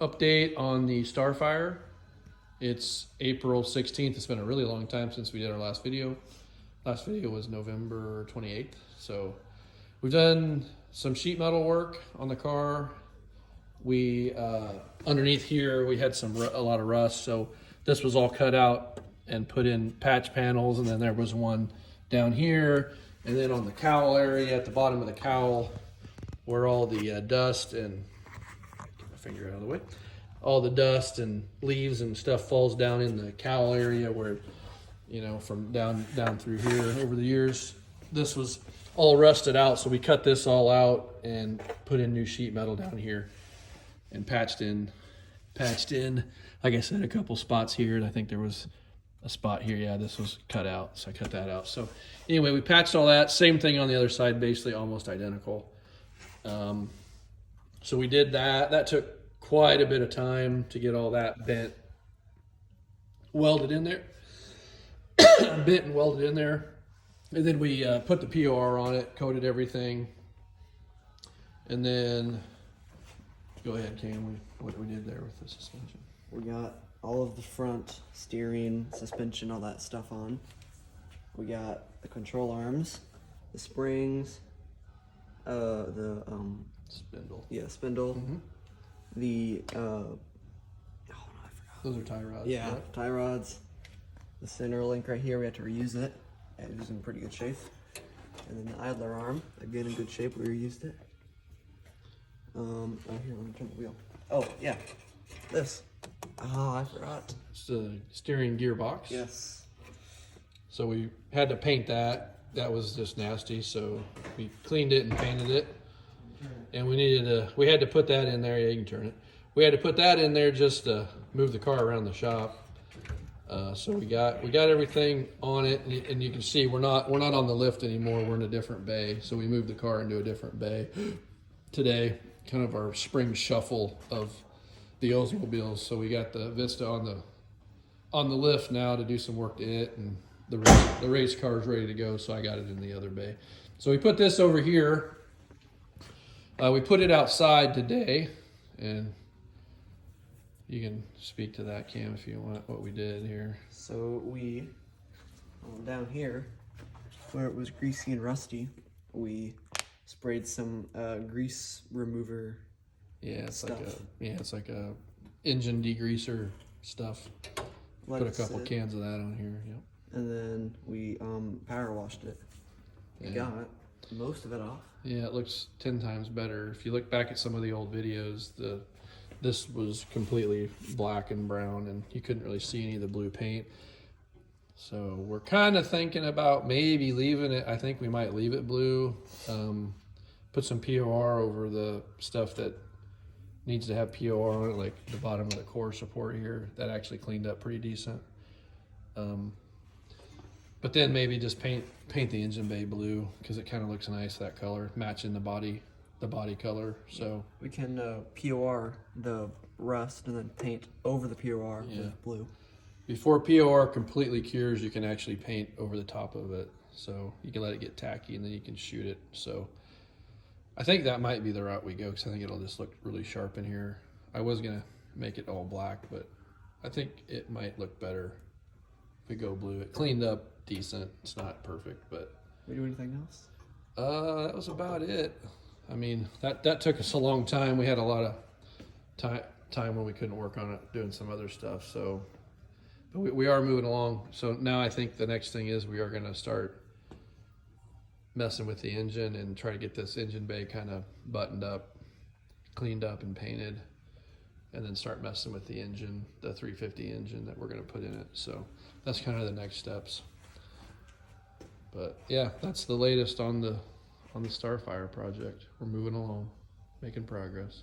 update on the Starfire. It's April 16th. It's been a really long time since we did our last video. Last video was November 28th. So we've done some sheet metal work on the car. We underneath here we had a lot of rust, so this was all cut out and put in patch panels, and then there was one down here, and then on the cowl area at the bottom of the cowl where all the dust and get my finger out of the way, all the dust and leaves and stuff falls down in the cowl area where, you know, from down through here over the years. This was all rusted out, so we cut this all out and put in new sheet metal down here and patched in, like I said, a couple spots here, and I think there was a spot here. Yeah, this was cut out, so I cut that out. So anyway, we patched all that. Same thing on the other side, basically almost identical. So we did that. That took quite a bit of time to get all that bent, welded in there, bent and welded in there. And then we put the POR on it, coated everything, and then go ahead, Cam. What we did there with the suspension? We got all of the front steering, suspension, all that stuff on. We got the control arms, the springs, the Spindle. Yeah, spindle. Mm-hmm. The oh no, I forgot. Those are tie rods. Yeah, tie rods. The center link right here, we had to reuse it. It was in pretty good shape. And then the idler arm, again in good shape. We reused it. Oh, here, let me turn the wheel. Oh, yeah. This. Oh, I forgot. It's the steering gearbox. Yes. So we had to paint that. That was just nasty. So we cleaned it and painted it. And we had to put that in there. Yeah, you can turn it. We had to put that in there just to move the car around the shop. So we got everything on it, and you can see we're not on the lift anymore. We're in a different bay. So we moved the car into a different bay today. Kind of our spring shuffle of the Oldsmobiles. So we got the Vista on the lift now to do some work to it, and the race car is ready to go. So I got it in the other bay. So we put this over here. We put it outside today, and you can speak to that, Cam, if you want, what we did here. So we, down here, where it was greasy and rusty, we sprayed some grease remover. Yeah, it's stuff. like a engine degreaser stuff. Put a couple cans of that on here. Yep. And then we power washed it. We got most of it off. Yeah, it looks 10 times better. If you look back at some of the old videos, this was completely black and brown, and you couldn't really see any of the blue paint. So we're kind of thinking about maybe leaving it. I think we might leave it blue. Put some POR over the stuff that needs to have POR on it, like the bottom of the core support here. That actually cleaned up pretty decent. But then maybe just paint the engine bay blue, because it kind of looks nice, that color, matching the body color. So we can POR the rust and then paint over the POR with blue. Before POR completely cures, you can actually paint over the top of it. So you can let it get tacky, and then you can shoot it. So I think that might be the route we go, because I think it'll just look really sharp in here. I was gonna make it all black, but I think it might look better if we go blue. It cleaned up decent. It's not perfect, but We do anything else? that was about it. I mean, that took us a long time. We had a lot of time when we couldn't work on it, doing some other stuff. So, but we are moving along. So now I think the next thing is we are going to start messing with the engine and try to get this engine bay kind of buttoned up, cleaned up, and painted, and then start messing with the engine, the 350 engine that we're going to put in it. So that's kind of the next steps. But yeah, that's the latest on the Starfire project. We're moving along, making progress.